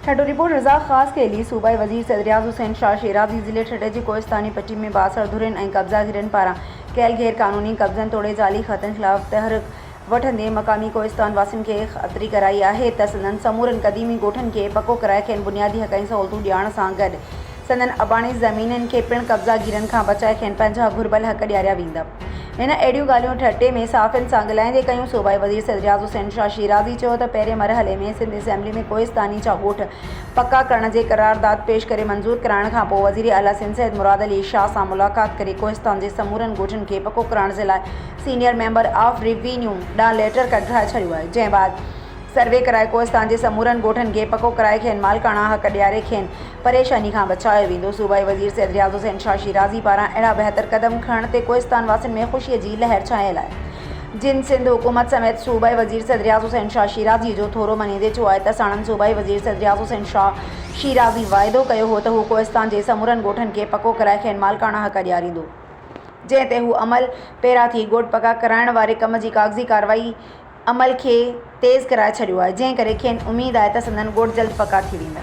हेडो report रज़ा ख़ास के लिए सूबाई वज़ीर सदरियाज़ हुसैन शाह शिराज़ी ज़िले ठटे जी कोहिस्तानी पट्टी में बासर धुरन ऐं कब्ज़ागिरनि पारां कयल गैर क़ानूनी कब्ज़नि तोड़े जाली ख़तनि ख़िलाफ़ तहरीक वठंदे मक़ामी कोहिस्तान वासियुनि खे ख़तरी कराई आहे त संदनि समूरनि क़दीमी ॻोठनि खे पको कराए खेनि बुनियादी हक़ ऐं सहूलियतूं ॾियारण सां गॾु संदनि अबाणी ज़मीननि खे पिणु कब्ज़ागिरनि खां बचाए खेनि पंहिंजा घुर्बल हक़ ॾियारिया वेंदा। हिन अहिड़ियूं ॻाल्हियूं ठटे में साफ़ियुनि सां ॻाल्हाईंदे कयूं। सूबाई वज़ीर सदरियाज़ हुसैन शाह शिराज़ी चयो त पहिरें मरहले में सिंध असेंबली में कोहिस्तानी जा ॻोठ पक्का करण जे करारदाद पेश करे मंज़ूर कराइण खां पोइ वज़ीर आला सिंध सैयद मुराद अली शाह सां मुलाक़ात करे कोहिस्तान जे समूरनि ॻोठनि खे पको करण जे लाइ सीनियर मेंबर ऑफ रिवेन्यू ॾांहुं लेटर कढाए छॾियो आहे, जंहिं बाद सर्वे कराए कोहिस्तान जे समूरनि ॻोठनि खे पको कराए खेनि मालिकाना हक़ ॾियारे खेनि परेशानी खां बचायो वेंदो। सूबाई वज़ीर सदरियाज़ हुसैन शाह शिराज़ी पारां अहिड़ा बहितर क़दम खणण ते कोहिस्तान वासियुनि में ख़ुशीअ जी लहर छायल आहे। जिन सिंध हुकूमत समेत सूबाई वज़ीर सदरियाज़ हुसैन शाह शिराज़ी जो थोरो मञींदे चयो आहे त साणनि सूबाई वज़ीर सदरियाज़ हुसैन शाह शिराज़ी वाइदो कयो हो त हू कोहिस्तान जे समूरनि ॻोठनि खे पको कराए खेनि मालिकाना हक़ ॾियारींदो, जंहिं ते हू अमल पहिरां थी ॻोठ पका कराइण वारे कम जी काग़ज़ी कार्रवाई अमल खे तेज़ कराए छॾियो आहे, जंहिं करे खेनि उमेद आहे त संदनि ॻोठ जल्द पका थी वेंदा।